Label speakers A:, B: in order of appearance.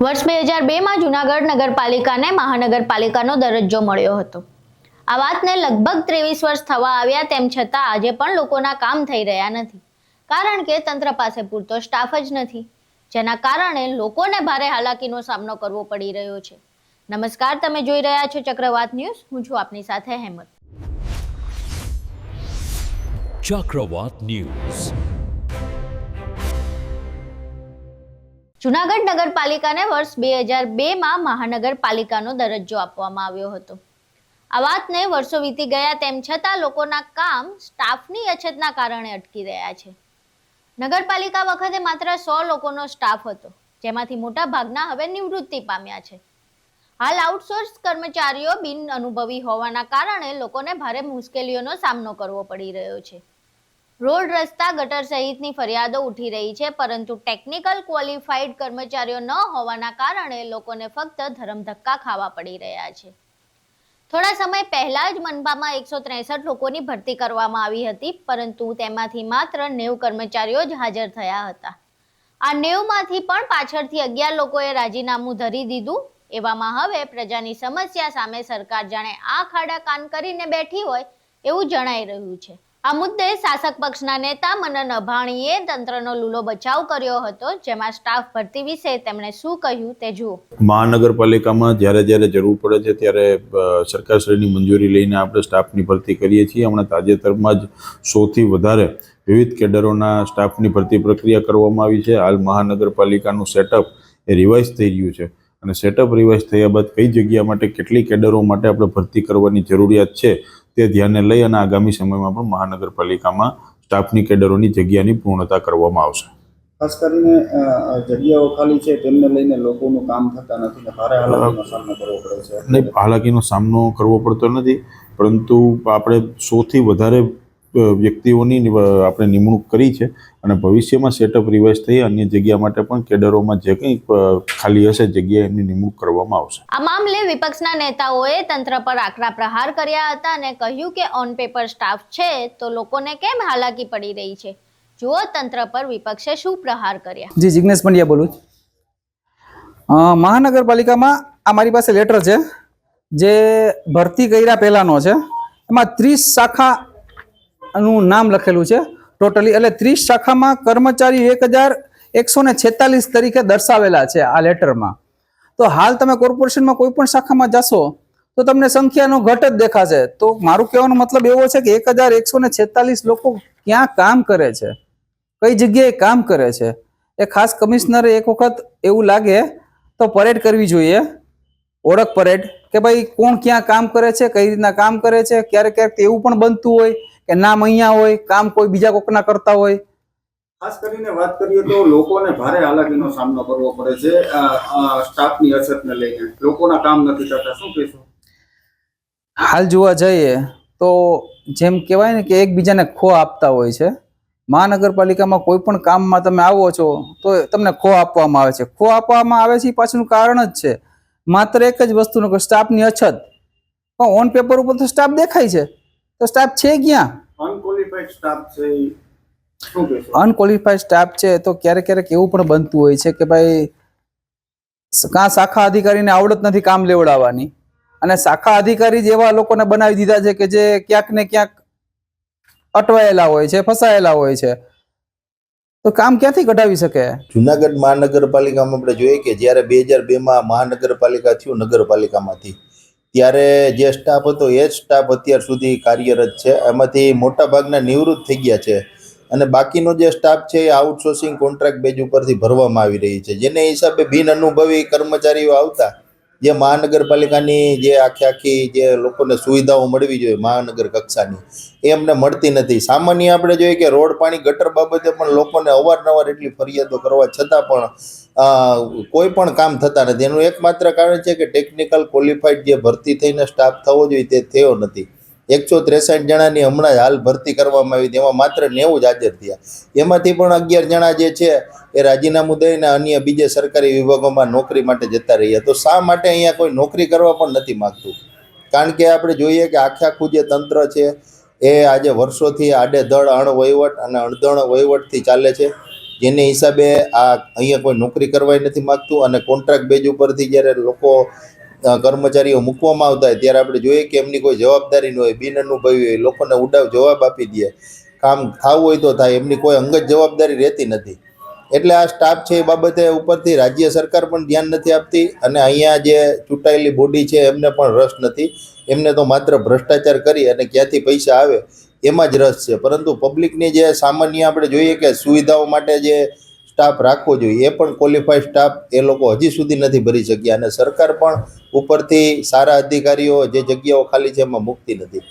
A: વર્ષ 2002માં જૂનાગઢ નગરપાલિકાને મહાનગરપાલિકાનો દરજ્જો મળ્યો હતો। આ વાતને લગભગ 23 વર્ષ થવા આવ્યા, તેમ છતાં આજે પણ લોકોના કામ થઈ રહ્યા નથી, કારણ કે તંત્ર પાસે પૂરતો સ્ટાફ જ નથી, જેના કારણે લોકોને ભારે હાલાકીનો સામનો કરવો પડી રહ્યો છે। નમસ્કાર, તમે જોઈ રહ્યા છો ચક્રવાત ન્યૂઝ। હું છું આપની સાથે હેમંત।
B: ચક્રવાત ન્યૂઝ।
A: જૂનાગઢ નગરપાલિકાને વર્ષ 2002માં મહાનગરપાલિકાનો દરજ્જો આપવામાં આવ્યો હતો। આ વાતને વર્ષો વીતી ગયા, તેમ છતાં લોકોના કામ સ્ટાફની અછતના કારણે અટકી રહ્યા છે। નગરપાલિકા વખતે માત્ર 100 લોકોનો સ્ટાફ હતો, જેમાંથી મોટા ભાગના હવે નિવૃત્તિ પામ્યા છે। હાલ આઉટસોર્સ કર્મચારીઓ બિન અનુભવી હોવાના કારણે લોકોને ભારે મુશ્કેલીઓનો સામનો કરવો પડી રહ્યો છે। રોડ, રસ્તા, ગટર સહિતની ફરિયાદો ઉઠી રહી છે, પરંતુ ટેકનિકલ ક્વોલિફાઈડ કર્મચારીઓ ન હોવાના કારણે લોકોને ફક્ત ધરમધક્કા ખાવા પડી રહ્યા છે। થોડા સમય પહેલા જ મનપામાં 163 લોકોની ભરતી કરવામાં આવી હતી, પરંતુ તેમાંથી માત્ર 90 કર્મચારીઓ જ હાજર થયા હતા। આ 90માંથી પણ પાછળથી 11 લોકોએ રાજીનામું ધરી દીધું। એવામાં હવે પ્રજાની સમસ્યા સામે સરકાર જાણે આ ખાડા કાન કરીને બેઠી હોય એવું જણાઈ રહ્યું છે। આ મુદ્દે શાસક પક્ષના નેતા મનન અભાણીએ તંત્રનો લૂલો બચાવ કર્યો હતો, જેમાં સ્ટાફ ભરતી વિશે તેમણે શું કહ્યું તે જુઓ।
C: મહાનગરપાલિકામાં જ્યારે જરૂર પડે છે ત્યારે સરકારશ્રીની મંજૂરી લઈને આપણે સ્ટાફની ભરતી કરીએ છીએ। હમણાં તાજેતરમાં જ 100થી વધારે વિવિધ કેડરોના સ્ટાફની ભરતી પ્રક્રિયા કરવામાં આવી છે। હાલ મહાનગરપાલિકાનું સેટઅપ એ રિવાઇઝ થઈ રહ્યું છે, અને સેટઅપ રિવાઇઝ થયા બાદ કઈ જગ્યા માટે કેટલી કેડરો માટે આપણે ભરતી કરવાની જરૂરિયાત છે તે ધ્યાને લઈ અને આગામી સમયમાં પણ મહાનગરપાલિકામાં સ્ટાફની કેડરોની જગ્યાની પૂર્ણતા કરવામાં આવશે।
D: ખાસ કરીને જગ્યાઓ ખાલી છે તેમને લઈને લોકોનું કામ થતા નથી ને ભારે હાલાકીનો સામનો કરવો પડે છે।
C: નહીં, હાલાકીનો સામનો કરવો પડતો નથી, પરંતુ આપણે 100થી વધારે વ્યક્તિઓની આપણે નિમણૂક કરી છે, અને ભવિષ્યમાં સેટઅપ રિવાઇઝ થઈ અન્ય જગ્યા માટે પણ કેડરોમાં જે કંઈ ખાલી હશે જગ્યા એમની નિમણૂક કરવામાં આવશે।
A: આ મામલે વિપક્ષના નેતાઓએ તંત્ર પર આકરા પ્રહાર કર્યા હતા અને કહ્યું કે ઓન પેપર સ્ટાફ છે તો લોકોને કેમ હાલાકી પડી રહી છે। જુઓ તંત્ર પર વિપક્ષે શું પ્રહાર કર્યા।
E: જી, જિગ્નેશ પંડ્યા બોલું। મહાનગરપાલિકામાં આ મારી પાસે લેટર છે જે ભરતી કર્યા પહેલાનો છે। એમાં 30 શાખાનું નામ લખેલું છે ટોટલી, એટલે 30 શાખામાં કર્મચારી 1146 તરીકે દર્શાવેલા છે આ લેટરમાં। તો હાલ તમે કોર્પોરેશનમાં કોઈ પણ શાખામાં જશો તો તમને સંખ્યાનો ઘટ જ દેખાશે। તો મારું કહેવાનો મતલબ એવો છે કે 1146 લોકો ક્યાં કામ કરે છે, કઈ જગ્યાએ કામ કરે છે, એ ખાસ કમિશનરે એક વખત એવું લાગે તો પરેડ કરવી જોઈએ, ઓળખ પરેડ, કે ભાઈ કોણ ક્યાં કામ કરે છે, કઈ રીતના કામ કરે છે। ક્યારેક ક્યારેક એવું પણ બનતું હોય કે નામ અહીંયા હોય, કામ કોઈ બીજા કોકના કરતા હોય।
D: ખાસ કરીને વાત કરીએ તો લોકોને ભારે હાલાકીનો સામનો કરવો પડે છે સ્ટાફની અછતને લઈને। લોકોના કામ નથી થતા, શું કહેશો?
E: હાલ જોવા જઈએ તો જેમ કહેવાય ને કે એકબીજાને ખો આપતા હોય છે। મહાનગરપાલિકામાં કોઈ પણ કામમાં તમે આવો છો તો તમને ખો આપવામાં આવે છે। ખો આપવામાં આવે છે એ પાછળનું કારણ જ છે માત્ર એક જ વસ્તુનું કે સ્ટાફની અછત। પણ ઓન પેપર ઉપર તો સ્ટાફ દેખાય છે, તો સ્ટાફ છે ક્યાં?
D: અનક્વોલિફાઈડ સ્ટાફ છે, શું કહેશો?
E: અનક્વોલિફાઈડ સ્ટાફ છે તો ક્યારેક ક્યારેક એવું પણ બનતું હોય છે કે ભાઈ કાં શાખા અધિકારીને આવડત નથી કામ લેવડાવવાની, અને શાખા અધિકારી જ એવા લોકોને બનાવી દીધા છે કે જે ક્યાંક ને ક્યાંક અટવાયેલા હોય છે, ફસાયેલા હોય છે, તો કામ ક્યાંથી કઢાવી શકે?
F: જુનાગઢ મહાનગરપાલિકામાં આપણે જોઈએ કે જ્યારે 2002માં મહાનગરપાલિકા થયું નગરપાલિકામાંથી, ત્યારે જે સ્ટાફ હતો એ જ સ્ટાફ અત્યાર સુધી કાર્યરત છે। એમાંથી મોટા ભાગના નિવૃત્ત થઈ ગયા છે, અને બાકીનો જે સ્ટાફ છે એ આઉટસોર્સિંગ કોન્ટ્રાક્ટ બેઝ ઉપરથી ભરવામાં આવી રહી છે, જેને હિસાબે બિન અનુભવી કર્મચારીઓ આવતા જે મહાનગરપાલિકાની જે આખી જે લોકોને સુવિધાઓ મળવી જોઈએ મહાનગર કક્ષાની એ અમને મળતી નથી। સામાન્ય આપણે જોઈએ કે રોડ, પાણી, ગટર બાબતે પણ લોકોને અવારનવાર એટલી ફરિયાદો કરવા છતાં પણ કોઈ પણ કામ થતા નથી। એનું એકમાત્ર કારણ છે કે ટેકનિકલ ક્વોલિફાઈડ જે ભરતી થઈને સ્ટાફ થવો જોઈએ તે થયો નથી। 163 જણાની હમણાં હાલ ભરતી કરવામાં આવી, તેમાં માત્ર 90 જ હાજર થયા। એમાંથી પણ 11 જણા જે છે એ રાજીનામું દઈને અન્ય બીજે સરકારી વિભાગોમાં નોકરી માટે જતા રહ્યા। તો શા માટે અહીંયા કોઈ નોકરી કરવા પણ નથી માગતું? કારણ કે આપણે જોઈએ કે આખું જે તંત્ર છે એ આજે વર્ષોથી આડેધડ અણવહીવટ અને અણધણ વહીવટથી ચાલે છે। જેને હિસાબે આ અહીંયા કોઈ નોકરી કરવાય નથી માગતું અને કોન્ટ્રાક્ટ બેઝ ઉપરથી જ્યારે લોકો કર્મચારીઓ મૂકવામાં આવતા હોય ત્યારે આપણે જોઈએ કે એમની કોઈ જવાબદારી ન હોય, બિનઅનુભવી હોય, લોકોને ઉડાવ જવાબ આપી દે, કામ થવું હોય તો થાય, એમની કોઈ અંગત જવાબદારી રહેતી નથી. એટલે આ સ્ટાફ છે એ બાબતે ઉપરથી રાજ્ય સરકાર પણ ધ્યાન નથી આપતી અને અહીંયા જે ચૂંટાયેલી બોડી છે એમને પણ રસ નથી. એમને તો માત્ર ભ્રષ્ટાચાર કરી અને ક્યાંથી પૈસા આવે એમાં જ રસ છે. પરંતુ પબ્લિકની જે સામાન્ય આપણે જોઈએ કે સુવિધાઓ માટે જે સ્ટાફ રાખવો જોઈએ એ પણ ક્વોલિફાઈડ સ્ટાફ એ લોકો હજી સુધી નથી ભરી શક્યા અને સરકાર પણ ઉપરથી સારા અધિકારીઓ જે જગ્યાઓ ખાલી છે એમાં મૂકતી નથી.